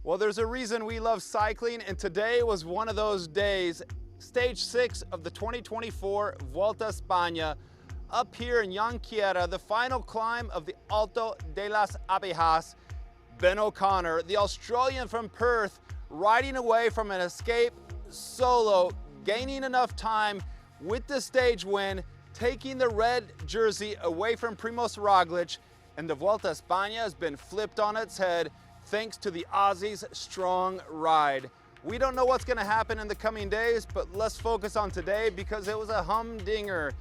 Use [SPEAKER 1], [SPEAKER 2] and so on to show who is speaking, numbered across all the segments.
[SPEAKER 1] Well, there's a reason we love cycling, and today was one of those days. Stage 6 of the 2024 Vuelta España, up here in Yunquera, the final climb of the Alto de las Abejas. Ben O'Connor, the Australian from Perth, riding away from an escape solo, gaining enough time with the stage win, taking the red jersey away from Primoz Roglic, and the Vuelta España has been flipped on its head thanks to the Aussies' strong ride. We don't know what's going to happen in the coming days, but let's focus on today because it was a humdinger.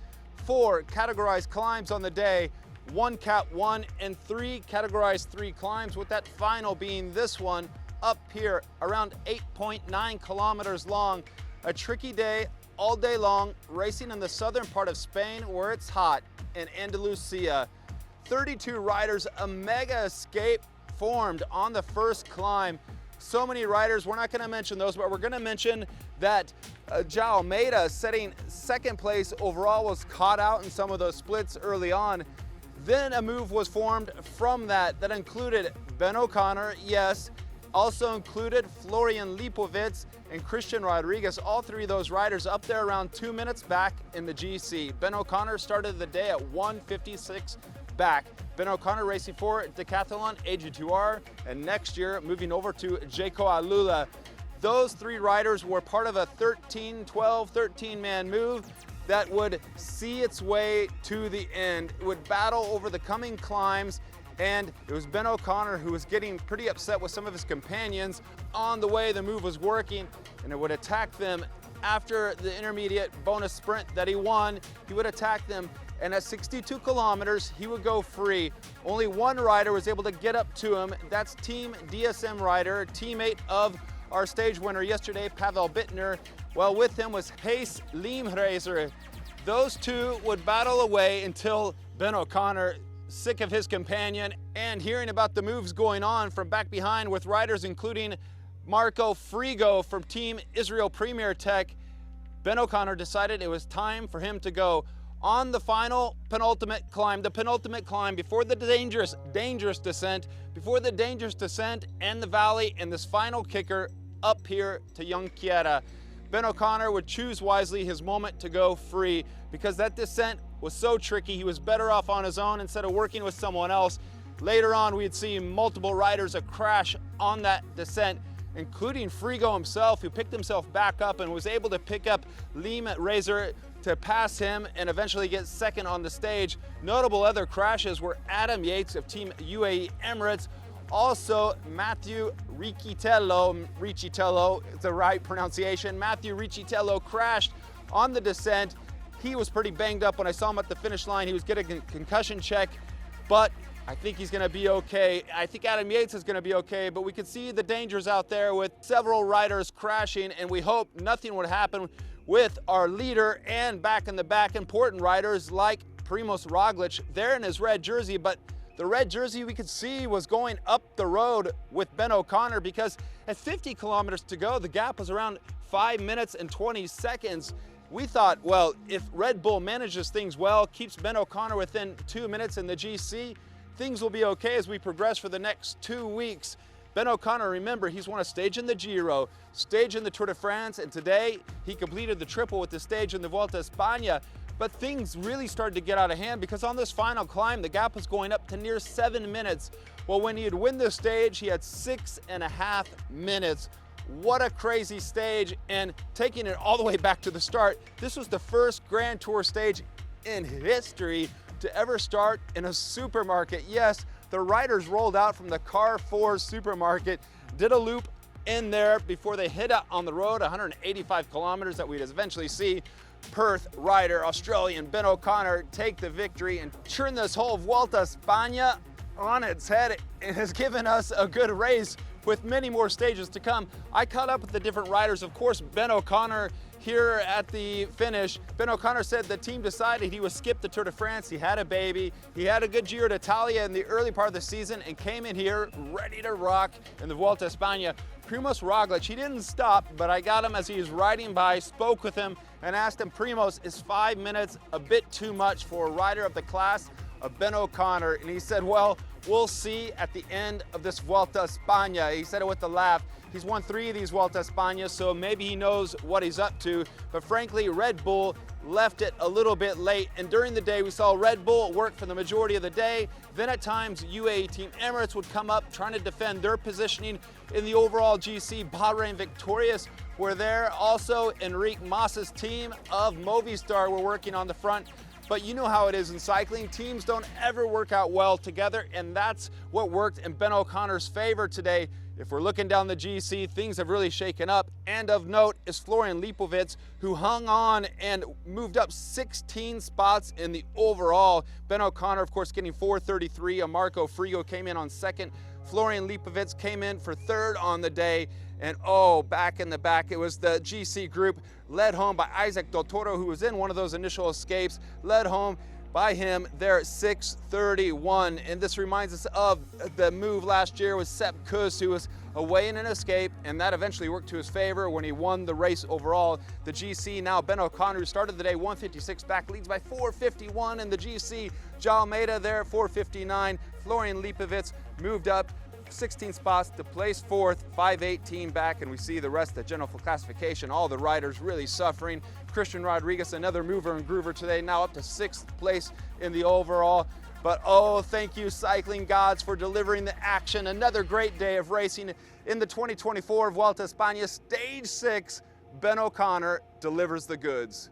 [SPEAKER 1] 4 categorized climbs on the day, 1 Cat 1 and 3 categorized 3 climbs, with that final being this one up here around 8.9 kilometers long. A tricky day all day long, racing in the southern part of Spain where it's hot in Andalusia. 32 riders, a mega escape formed on the first climb. So many riders, we're not going to mention those, but we're going to mention that João Almeida, setting second place overall, was caught out in some of those splits early on. Then a move was formed from that included Ben O'Connor, yes, also included Florian Lipovitz and Christian Rodriguez, all 3 of those riders up there around 2 minutes back in the GC. Ben O'Connor started the day at 1:56 back. Ben O'Connor racing for Decathlon AG2R, and next year moving over to Jayco Alula. Those 3 riders were part of a 13-man move that would see its way to the end. It would battle over the coming climbs, and it was Ben O'Connor who was getting pretty upset with some of his companions on the way the move was working, and it would attack them after the intermediate bonus sprint that he won. He would attack them, and at 62 kilometers, he would go free. Only one rider was able to get up to him. That's Team DSM rider, teammate of our stage winner yesterday, Pavel Bittner. Well, with him was Pace Limreiser. Those 2 would battle away until Ben O'Connor, sick of his companion and hearing about the moves going on from back behind with riders including Marco Frigo from Team Israel Premier Tech, Ben O'Connor decided it was time for him to go. On the final penultimate climb, the penultimate climb before the dangerous descent, and the valley, and this final kicker up here to Yunquera. Ben O'Connor would choose wisely his moment to go free because that descent was so tricky. He was better off on his own instead of working with someone else. Later on, we'd see multiple riders crash on that descent, including Frigo himself, who picked himself back up and was able to pick up Limreiser to pass him and eventually get second on the stage. Notable other crashes were Adam Yates of Team UAE Emirates, also Matthew Riccitello, the right pronunciation. Matthew Riccitello crashed on the descent. He was pretty banged up when I saw him at the finish line. He was getting a concussion check, but I think he's going to be okay. I think Adam Yates is going to be okay, but we can see the dangers out there with several riders crashing, and we hope nothing would happen with our leader and back in the back important riders like Primoz Roglic. They're in his red jersey, but the red jersey we could see was going up the road with Ben O'Connor because at 50 kilometers to go, the gap was around 5 minutes and 20 seconds. We thought, well, if Red Bull manages things well, keeps Ben O'Connor within 2 minutes in the GC, things will be okay as we progress for the next 2 weeks. Ben O'Connor, remember, he's won a stage in the Giro, stage in the Tour de France, and today he completed the triple with the stage in the Vuelta España. But things really started to get out of hand because on this final climb, the gap was going up to near 7 minutes. Well, when he'd win the stage, he had 6.5 minutes. What a crazy stage, and taking it all the way back to the start, this was the first Grand Tour stage in history to ever start in a supermarket. Yes, the riders rolled out from the Carrefour supermarket, did a loop in there before they hit out on the road, 185 kilometers that we'd eventually see Perth rider, Australian Ben O'Connor, take the victory and turn this whole Vuelta España on its head. It has given us a good race with many more stages to come. I caught up with the different riders. Of course, Ben O'Connor here at the finish. Ben O'Connor said the team decided he would skip the Tour de France. He had a baby. He had a good Giro d'Italia in the early part of the season and came in here ready to rock in the Vuelta España. Primoz Roglic, he didn't stop, but I got him as he was riding by, spoke with him and asked him, Primoz, is 5 minutes a bit too much for a rider of the class of Ben O'Connor, and he said, well, we'll see at the end of this Vuelta España. He said it with a laugh. He's won 3 of these Vuelta España, so maybe he knows what he's up to. But frankly, Red Bull left it a little bit late. And during the day, we saw Red Bull work for the majority of the day. Then at times, UAE Team Emirates would come up trying to defend their positioning in the overall GC. Bahrain victorious were there. Also, Enrique Mas's team of Movistar were working on the front. But you know how it is in cycling. Teams don't ever work out well together, and that's what worked in Ben O'Connor's favor today. If we're looking down the GC, things have really shaken up. And of note is Florian Lipovitz, who hung on and moved up 16 spots in the overall. Ben O'Connor, of course, getting 433. Marco Frigo came in on second. Florian Lipovitz came in for third on the day. And oh, back in the back, it was the GC group led home by Isaac Del Toro, who was in one of those initial escapes, led home by him there at 6:31. And this reminds us of the move last year with Sepp Kuss, who was away in an escape, and that eventually worked to his favor when he won the race overall. The GC now, Ben O'Connor, who started the day 156 back, leads by 451 in the GC. João Almeida there at 459. Florian Lipovitz moved up 16 spots to place 4th, 518 back, and we see the rest of the general classification. All the riders really suffering. Christian Rodriguez, another mover and groover today, now up to 6th place in the overall. But oh, thank you, cycling gods, for delivering the action. Another great day of racing in the 2024 Vuelta España. Stage 6, Ben O'Connor delivers the goods.